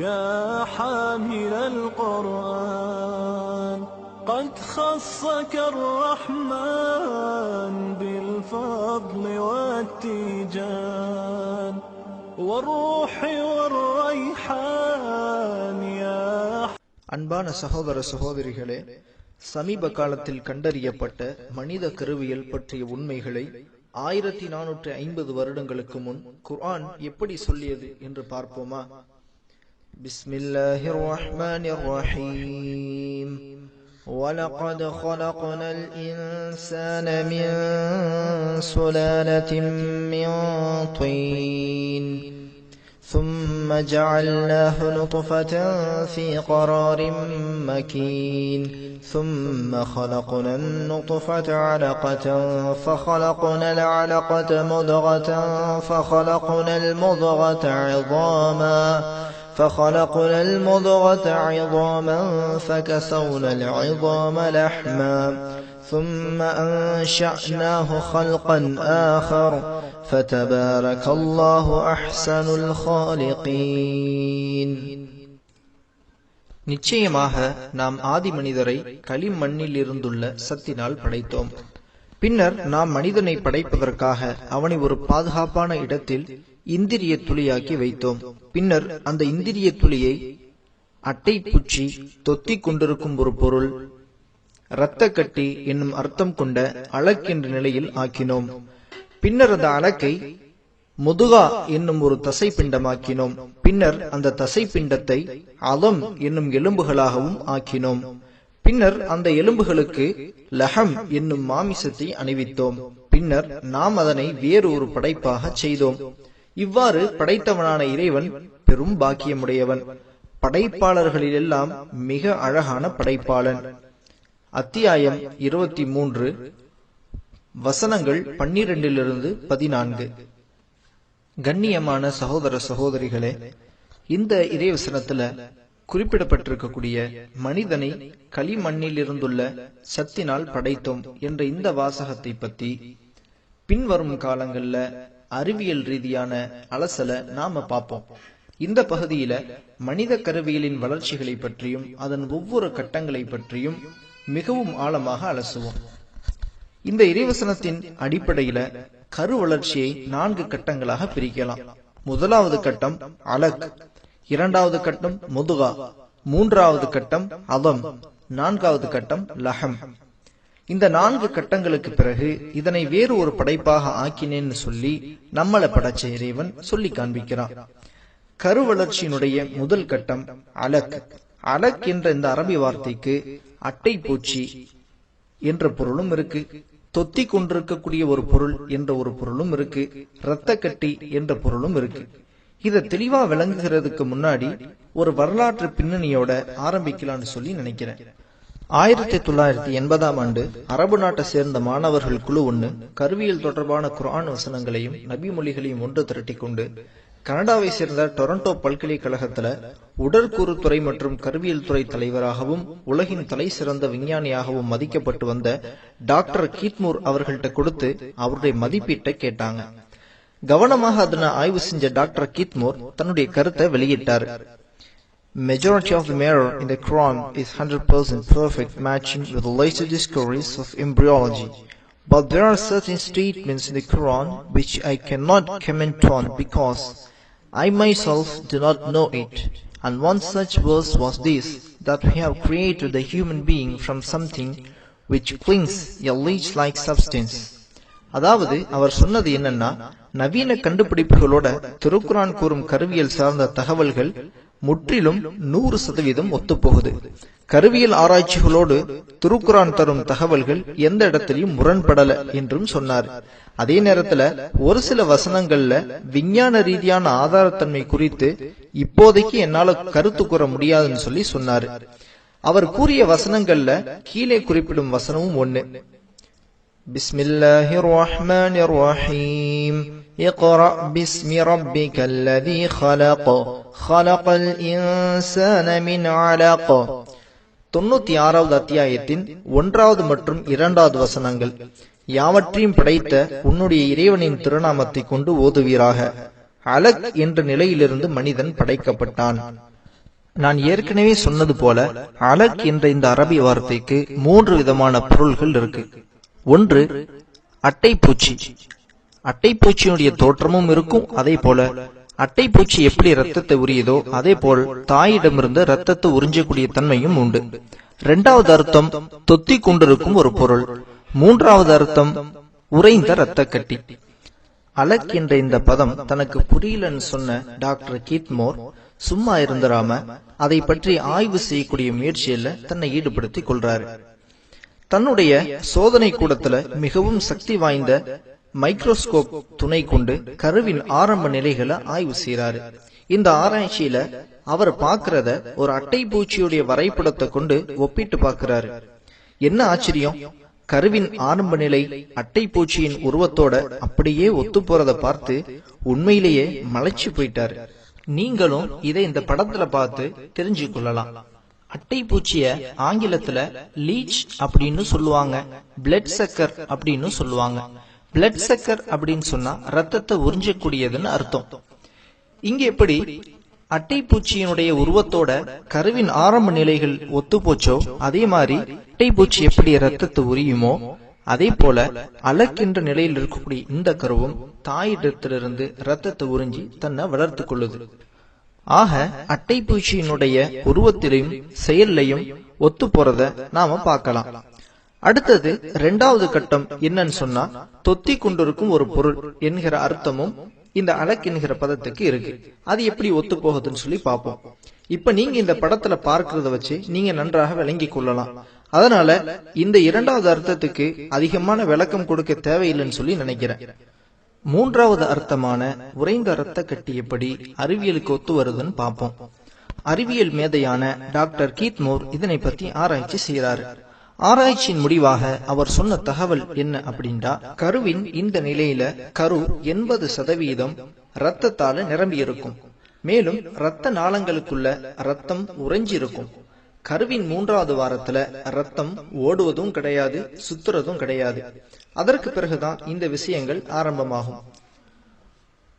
يا حامل القرآن قد خصك الرحمن بالفضل والتيجان والروح والريحان يا அன்பான சகோதர சகோதரிகளே, சமீப காலத்தில் கண்டறியப்பட்ட மனித கருவியல் பற்றிய உண்மைகளை 1450 வருடங்களுக்கு முன் குர்ஆன் எப்படி சொல்லியது என்று பார்ப்போமா? பிஸ்மில்லாஹிர் ரஹ்மானிர் ரஹீம். وَلَقَدْ خَلَقْنَا الْإِنسَانَ مِنْ سُلَالَةٍ مِنْ طِينٍ ثُمَّ جَعَلْنَاهُ نُطْفَةً فِي قَرَارٍ مَكِينٍ ثُمَّ خَلَقْنَا النُّطْفَةَ عَلَقَةً فَخَلَقْنَا الْعَلَقَةَ مُضْغَةً فَخَلَقْنَا الْمُضْغَةَ عِظَامًا فَكَسَوْنَا الْعِظَامَ لَحْمًا ثُمَّ أَنشَأْنَاهُ خَلْقًا آخَرَ فَتَبَارَكَ اللَّهُ أَحْسَنُ الْخَالِقِينَ. நிச்சயமாக நாம் ஆதி மனிதரை களிமண்ணில் இருந்துள்ள சத்தினால் படைத்தோம். பின்னர் நாம் மனிதனை படைப்பதற்காக அவனை ஒரு பாதுகாப்பான இடத்தில் இந்திரிய துளியாக்கி வைத்தோம். பின்னர் அந்த இந்திரிய துளியை அட்டை பூச்சி தொத்திக் கொண்டிருக்கும் ஒரு பொருள், இரத்த கட்டி என்னும் அர்த்தம் கொண்ட அலக் என்ற நிலையில் ஆக்கினோம். பின்னர் அந்த அலக்கை முதுகா என்னும் ஒரு தசை பிண்டமாக்கினோம். பின்னர் அந்த தசை பிண்டத்தை அதம் என்னும் எலும்புகளாகவும் ஆக்கினோம். பின்னர் அந்த எலும்புகளுக்கு லஹம் என்னும் மாமிசத்தை அணிவித்தோம். பின்னர் நாம் அதனை வேறு ஒரு படைப்பாக செய்தோம். இவ்வாறு படைத்தவனான இறைவன் பெரும் பாக்கியமுடையவன், படைப்பாளர்களிலெல்லாம் மிக அழகான படைப்பாளன். அத்தியாயம் 23 வசனங்கள் 12-14. கண்ணியமான சகோதர சகோதரிகளே, இந்த இறைவசனத்துல குறிப்பிடப்பட்டிருக்கக்கூடிய மனிதனை களிமண்ணில் இருந்துள்ள சத்தினால் படைத்தோம் என்ற இந்த வாசகத்தை பத்தி பின்வரும் காலங்கள்ல அறிவியல் ரீதியான அலசல நாம பார்ப்போம். இந்த பகுதியில மனித கருவியலின் வளர்ச்சிகளை பற்றியும் அதன் ஒவ்வொரு கட்டங்களை பற்றியும் மிகவும் ஆழமாக அலசுவோம். இந்த இறைவசனத்தின் அடிப்படையில கரு வளர்ச்சியை 4 கட்டங்களாக பிரிக்கலாம். முதலாவது கட்டம் அலக், இரண்டாவது கட்டம் முதுகா, மூன்றாவது கட்டம் அதம், நான்காவது கட்டம் லஹம். இந்த 4 கட்டங்களுக்கு பிறகு இதனை வேறு ஒரு படைப்பாக ஆக்கினேன்னு சொல்லி நம்மளை படைச்ச இறைவன் சொல்லி காண்பிக்கிறான். கரு வளர்ச்சியினுடைய முதல் கட்டம் அலக். அலக் என்ற இந்த அரபி வார்த்தைக்கு அட்டை பூச்சி என்ற பொருளும் இருக்கு, தொத்தி கொண்டிருக்கக்கூடிய ஒரு பொருள் என்ற ஒரு பொருளும் இருக்கு, இரத்த கட்டி என்ற பொருளும் இருக்கு. இத தெளிவா விளங்குகிறதுக்கு முன்னாடி ஒரு வரலாற்று பின்னணியோட ஆரம்பிக்கலாம்னு சொல்லி நினைக்கிறேன். 1980ஆம் ஆண்டு அரபு நாட்டை சேர்ந்த மாணவர்கள் குழு ஒன்று கருவியல் தொடர்பான குர்ஆன் வசனங்களையும் நபி மொழிகளையும் ஒன்று திரட்டி கொண்டு கனடாவை சேர்ந்த டொரண்டோ பல்கலைக்கழகத்துல உடற்கூறுத்துறை மற்றும் கருவியல் துறை தலைவராகவும் உலகின் தலை சிறந்த விஞ்ஞானியாகவும் மதிக்கப்பட்டு வந்த டாக்டர் கீத்மூர் அவர்கள்ட்ட கொடுத்து அவருடைய மதிப்பீட்டை கேட்டாங்க. கவனமாக அதனை ஆய்வு செஞ்ச டாக்டர் கீத்மூர் தன்னுடைய கருத்தை வெளியிட்டார். Majority of the matter in the Quran is 100% perfect matching with the latest discoveries of embryology. But there are certain statements in the Quran which I cannot comment on because I myself do not know it. And one such verse was this, that we have created the human being from something which clings a leech-like substance. அதாவது அவர் சொன்னது என்னன்னா, நவீன கண்டுபிடிப்புகளோட திருக்குரான் கூறும் கருவியல் சார்ந்த தகவல்கள் முற்றிலும் 100% ஒத்துப்போகுது. கருவியல் ஆராய்ச்சிகளோடு திருக்குரான் தரும் தகவல்கள் எந்த இடத்திலையும் முரண்படல என்றும் சொன்னார். அதே நேரத்துல ஒரு சில வசனங்கள்ல விஞ்ஞான ரீதியான ஆதாரத்தன்மை குறித்து இப்போதைக்கு என்னால கருத்து கூற முடியாதுன்னு சொல்லி சொன்னார். அவர் கூறிய வசனங்கள்ல கீழே குறிப்பிடும் வசனமும் ஒண்ணு. பிஸ்மில்லாஹிர் ரஹ்மானிர் ரஹீம். اقرأ باسم ربك الذي خلق خلق الإنسان من علق. 96வது அத்தியாயத்தின் 1வது மற்றும் 2வது வசனங்கள். யாவற்றையும் படைத்த உன்னுடைய இறைவனின் திருநாமத்தை கொண்டு ஓதுவீராக. அலக் என்ற நிலையிலிருந்து மனிதன் படைக்கப்பட்டான். நான் ஏற்கனவே சொன்னது போல அலக் என்ற இந்த அரபி வார்த்தைக்கு 3 விதமான பொருள்கள் இருக்கு. ஒன்று அட்டைப்பூச்சி. அட்டைப்பூச்சியினுடைய தோற்றமும் இருக்கும். அதே போல அட்டைப்பூச்சி எப்படி ரத்தத்தை உரியதோ அதே போல் தாயிடமிருந்து ரத்தத்தை உறிஞ்சக்கூடிய தன்மையும் உண்டு. 2வது அர்த்தம் தொத்தி கொண்டிருக்கும் ஒரு பொருள். 3வது அர்த்தம் உறைந்த இரத்த கட்டி. அலக் என்ற இந்த பதம் தனக்கு புரியலன்னு சொன்ன டாக்டர் கீத்மோர் சும்மா இருந்துராம அதை பற்றி ஆய்வு செய்யக்கூடிய முயற்சியில தன்னை ஈடுபடுத்திக் கொள்றாரு. தன்னுடைய சோதனை கூடத்துல மிகவும் சக்தி வாய்ந்த மைக்ரோஸ்கோப் துணை கொண்டு கருவின் ஆரம்ப நிலைகளை ஆய்வு செய்யறாரு. இந்த ஆராய்ச்சியில அவர் பார்க்கிறத ஒரு அட்டைப்பூச்சியுடைய வரைபடத்தை கொண்டு ஒப்பிட்டு பார்க்கிறாரு. என்ன ஆச்சரியம், கருவின் ஆரம்ப நிலை அட்டைப்பூச்சியின் உருவத்தோட அப்படியே ஒத்து போறத பார்த்து உண்மையிலேயே மலைச்சு போயிட்டாரு. நீங்களும் இதை இந்த படத்துல பார்த்து தெரிஞ்சு கொள்ளலாம். அட்டைப்பூச்சிய ஆங்கிலத்துல லீச் அப்படின்னு சொல்லுவாங்க, பிளட் சக்கர் அப்படின்னு சொல்லுவாங்க. பிளட் சக்கர் அப்படின்னு சொன்னா ரத்தத்தை உறிஞ்சக்கூடியதுன்னு அர்த்தம். இங்க எப்படி அட்டைப்பூச்சியினுடைய உருவத்தோட கருவின் ஆரம்ப நிலைகள் ஒத்து போச்சோ அதே மாதிரி அட்டைப்பூச்சி எப்படி ரத்தத்தை உரியுமோ அதே போல அலக் என்ற நிலையில் இருக்கக்கூடிய இந்த கருவும் தாயிடத்திலிருந்து ரத்தத்தை உறிஞ்சி தன்னை வளர்த்து கொள்ளுது. ஆக அட்டைப்பூச்சியினுடைய உருவத்திலையும் செயல்லையும் ஒத்து போறத நாம பார்க்கலாம். அடுத்தது 2வது கட்டம் என்னன்னு சொன்னா தொத்தி கொண்டிருக்கும் ஒரு பொருள் என்கிற அர்த்தமும் இந்த அலக் என்கிற பதத்துக்கு இருக்கு. அது எப்படி ஒத்து போகுதுன்னு சொல்லி பார்ப்போம். இப்ப நீங்க இந்த படத்துல பார்க்கறத வச்சு நீங்க நன்றாக விளங்கி கொள்ளலாம். அதனால இந்த 2வது அர்த்தத்துக்கு அதிகமான விளக்கம் கொடுக்க தேவையில்லைன்னு சொல்லி நினைக்கிறேன். 3வது அர்த்தமான உறைந்த இரத்த கட்டி எப்படி அறிவியலுக்கு ஒத்து வருதுன்னு பார்ப்போம். அறிவியல் மேதையான டாக்டர் கீத்மோர் இதனை பத்தி ஆராய்ச்சி செய்யறாரு. ஆராய்ச்சியின் முடிவாக அவர் சொன்ன தகவல் என்ன அப்படின்னா, கருவின் இந்த நிலையில கரு 80% இரத்தத்தால நிரம்பி இருக்கும். மேலும் இரத்த நாளங்களுக்குள்ள ரத்தம் உறைஞ்சி இருக்கும். கருவின் 3வது வாரத்துல ரத்தம் ஓடுவதும் கிடையாது, சுத்துறதும் கிடையாது. அதற்கு பிறகுதான் இந்த விஷயங்கள் ஆரம்பமாகும்.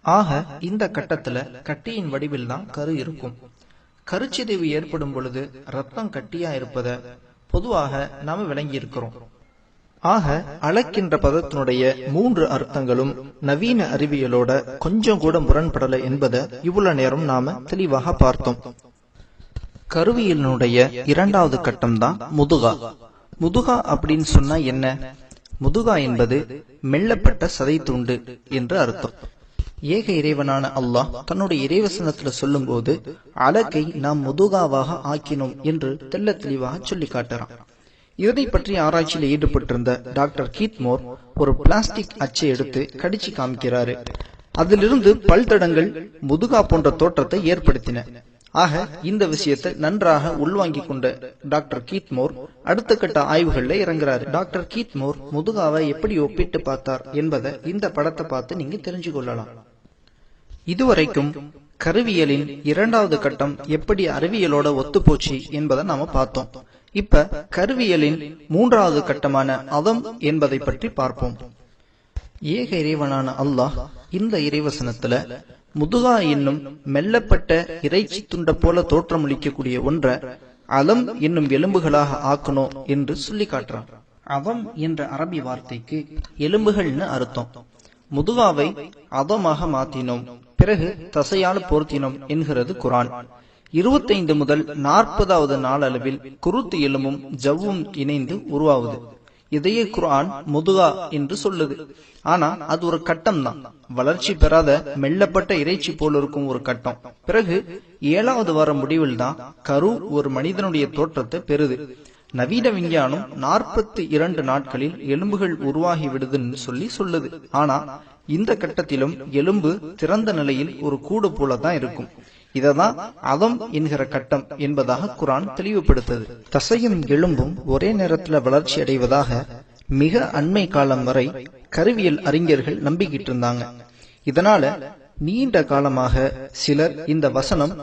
ஆக இந்த கட்டத்துல கட்டியின் வடிவில் தான் கரு இருக்கும். கருச்சிதைவு ஏற்படும் பொழுது ரத்தம் கட்டியா இருப்பத பொதுவாக நாம விளங்கி இருக்கிறோம். ஆக அலக் என்ற பதத்தினுடைய 3 அர்த்தங்களும் நவீன அறிவியலோட கொஞ்சம் கூட முரண்படலை என்பதை இவ்வளவு நேரம் நாம தெளிவாக பார்த்தோம். கருவியலினுடைய 2வது கட்டம் தான் முதுகா. முதுகா அப்படின்னு சொன்னா என்ன? முதுகா என்பது மெல்லப்பட்ட சதை துண்டு என்று அர்த்தம். ஏக இறைவனான அல்லாஹ் தன்னுடைய இறைவசனத்துல சொல்லும் போது அலக்கை நாம் முதுகாவாக ஆக்கினோம் என்று தெல்ல தெளிவாக சொல்லி காட்டுறான். இதனை பற்றி ஆராய்ச்சியில் ஈடுபட்டிருந்த டாக்டர் கீத்மோர் ஒரு பிளாஸ்டிக் அச்சை எடுத்து கடிச்சு காமிக்கிறாரு. அதிலிருந்து பல்தடங்கள் முதுகா போன்ற தோற்றத்தை ஏற்படுத்தின. ஆக இந்த விஷயத்தை நன்றாக உள்வாங்கி கொண்ட டாக்டர் கீத்மோர் அடுத்த கட்ட ஆய்வுகள்ல இறங்குறாரு. டாக்டர் கீத்மோர் முதுகாவை எப்படி ஒப்பிட்டு பார்த்தார் என்பதை இந்த படத்தை பார்த்து நீங்க தெரிஞ்சு கொள்ளலாம். இதுவரைக்கும் கருவியலின் 2வது கட்டம் எப்படி அறிவியலோட ஒத்துப்போச்சு என்பதை நாம பார்த்தோம். இப்ப கருவியலின் 3வது கட்டமான அதம் என்பதை பற்றி பார்ப்போம். ஏக இறைவனான அல்லாஹ் இந்த இறைவசனத்துல முதுகா என்னும் மெல்லப்பட்ட இறைச்சி துண்ட போல தோற்றமளிக்கக்கூடிய ஒன்றை அலம் என்னும் எலும்புகளாக ஆக்கணும் என்று சொல்லி காட்டுறான். அதம் என்ற அரபி வார்த்தைக்கு எலும்புகள்னு அர்த்தம். முதுகாவை அதமாக மாத்தினோம், பிறகு தசையால் போர்த்தினோம் என்கிறது குரான். 25 முதல் 40வது நாள் அளவில் குருத்து எலும்பும் ஜவ்வும் இணைந்து உருவாகுது. இதையே குர்ஆன் முதுகா என்று சொல்லுது. ஆனா அது ஒரு கட்டம் தான், வளர்ச்சி பெறாத மெல்லப்பட்ட இறைச்சி போல் இருக்கும் ஒரு கட்டம். பிறகு 7வது வார முடிவில் தான் கரு ஒரு மனிதனுடைய தோற்றத்தை பெறுது. நவீன விஞ்ஞானம் 42 நாட்களில் எலும்புகள் உருவாகி விடுதுன்னு சொல்லுது. ஆனா இந்த கட்டத்திலும் எலும்பு திறந்த நிலையில் ஒரு கூடு போலதான் இருக்கும். இததான் அதம் என்கிற கட்டம் என்பதாக குர்ஆன் தெளிவுபடுத்தது. தசையும் எலும்பும் ஒரே நேரத்தில் வளர்ச்சி அடைவதாக மிக அண்மை காலம் வரை கருவியல் அறிஞர்கள் நம்பிக்கிட்டு இருந்தாங்க. இதனால நீண்ட காலமாக சிலர் இந்த வசனம்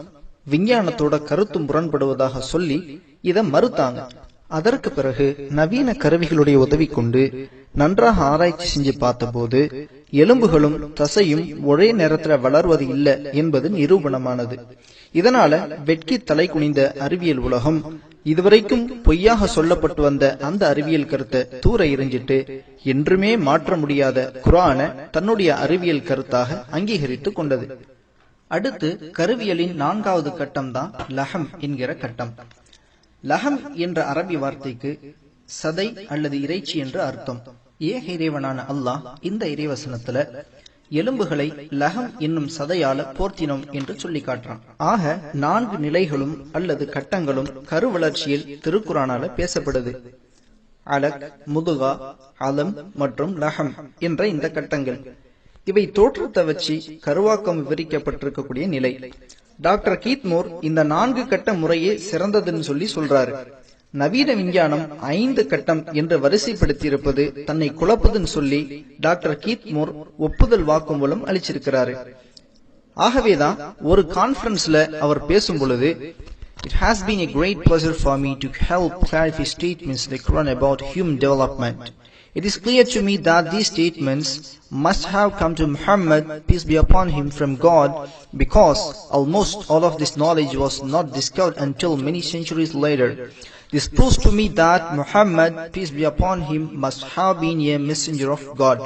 விஞ்ஞானத்தோட கருத்து முரண்படுவதாக சொல்லி இதை மறுத்தாங்க. அதற்கு பிறகு நவீன கருவிகளுடைய உதவி கொண்டு நன்றாக ஆராய்ச்சி செஞ்சு பார்த்தபோது எலும்புகளும் தசையும் ஒரே நேரத்தில் வளர்வது இல்லை என்பது நிரூபணமானது. இதனால வெட்கி தலை குனிந்த அறிவியல் உலகம் இதுவரைக்கும் பொய்யாக சொல்லப்பட்டு வந்த அந்த அறிவியல் கருத்தை தூர எறிஞ்சிட்டு என்றுமே மாற்ற முடியாத குர்ஆனை தன்னுடைய அறிவியல் கருத்தாக அங்கீகரித்துக் கொண்டது. அடுத்து கருவியலின் 4வது கட்டம் தான் லஹம் என்கிற கட்டம். லஹம் என்ற அரபி வார்த்தைக்கு சதை அல்லது இறைச்சி என்று அர்த்தம். ஏக இறைவனான அல்லாஹ் இந்த இறைவசனத்துல எலும்புகளை லஹம் என்னும் சதையால போர்த்தினோம் என்று சொல்லி காட்டுறான். ஆக 4 நிலைகளும் அல்லது கட்டங்களும் கருவளர்ச்சியில் திருக்குரானால பேசப்படுது. அலக், முதுகா, அலம் மற்றும் லஹம் என்ற இந்த கட்டங்கள் இவை தோற்றத்தை வச்சு கருவாக்கம் விவரிக்கப்பட்டிருக்கக்கூடிய நிலை. டாக்டர் கீத்மோர் இந்த 4 கட்ட முறையே சிறந்ததுன்னு சொல்லி சொல்றாரு. நவீன விஞ்ஞானம் 5 கட்டம் என்று வரிசைப்படுத்தியிருப்பது தன்னை குழப்பதுன்னு சொல்லி டாக்டர் கீத்மோர் ஒப்புதல் வாக்குமூலம் அளிச்சிருக்கிறாரு. ஆகவேதான் ஒரு கான்பரன்ஸ்ல அவர் பேசும் பொழுது, "It has been a great pleasure for me to help clarify statements in the Quran about human development. It is clear to me that these statements must have come to Muhammad, peace be upon him, from God, because almost all of this knowledge was not discovered until many centuries later. This proves to me that Muhammad, peace be upon him, must have been a messenger of God."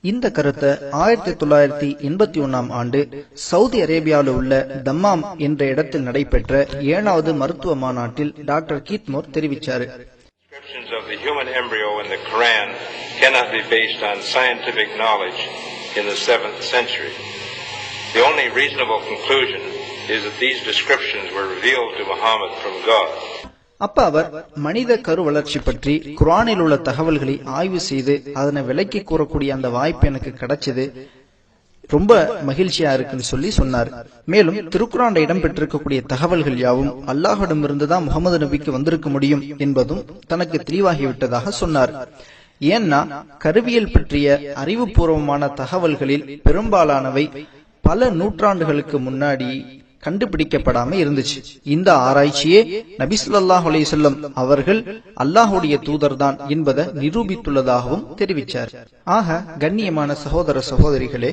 இந்த கருத்தை 1981 ஆண்டு Saudi அரேபியாவில் உள்ள Dammam என்ற இடத்தில் நடைபெற்ற 7வது மருத்துவ மாநாட்டில் டாக்டர் கீத்மோர் தெரிவித்தார். Descriptions of the human embryo in the Quran cannot be based on scientific knowledge in the 7th century. The only reasonable conclusion is that these descriptions were revealed to Muhammad from God. அப்ப அவர் மனித கரு வளர்ச்சி பற்றி குர்ஆனில் உள்ள தகவல்களை ஆய்வு செய்து அதனை விளக்கி கூறக்கூடிய அந்த வாய்ப்பு எனக்கு கிடைச்சது, ரொம்ப மகிழ்ச்சியா இருக்குன்னு சொல்லி சொன்னார். மேலும் திருக்குர்ஆன்ல இடம்பெற்றிருக்கக்கூடிய தகவல்கள் யாவும் அல்லாஹ்விடமிருந்துதான் முகமது நபிக்கு வந்திருக்க முடியும் என்பதும் தனக்கு தெளிவாகிவிட்டதாக சொன்னார். ஏன்னா கருவியல் பற்றிய அறிவுபூர்வமான தகவல்களில் பெரும்பாலானவை பல நூற்றாண்டுகளுக்கு முன்னாடி கண்டுபிடிக்கப்படாம இருந்துச்சு. இந்த ஆராய்ச்சியே நபி ஸல்லல்லாஹு அலைஹி வஸல்லம் அவர்கள் அல்லாஹ்வுடைய தூதர் தான் என்பதை நிரூபித்துள்ளதாகவும் தெரிவித்தார். ஆக கண்ணியமான சகோதர சகோதரிகளே,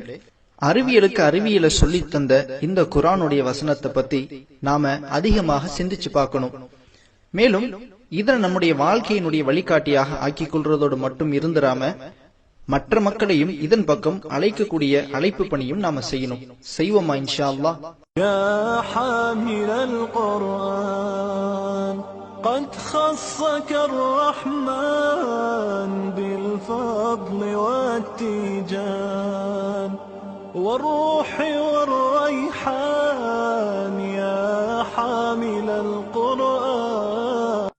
அறிவியலுக்கு அறிவியலை சொல்லி தந்த இந்த குர்ஆனுடைய வசனத்தை பத்தி நாம அதிகமாக சிந்திச்சு பார்க்கணும். மேலும் இதனை நம்முடைய வாழ்க்கையினுடைய வழிகாட்டியாக ஆக்கிக் கொள்றதோடு மட்டும் இருந்துராம மற்ற மக்களையும் இதன் பக்கம் அழைக்கக்கூடிய அழைப்பு பணியும் நாம செய்யணும். செய்வோமா இன்ஷா அல்லாஹ். يا حامل القرآن قد خصك الرحمن بالفضل والتيجان والروح والريحان. يا حامل القرآن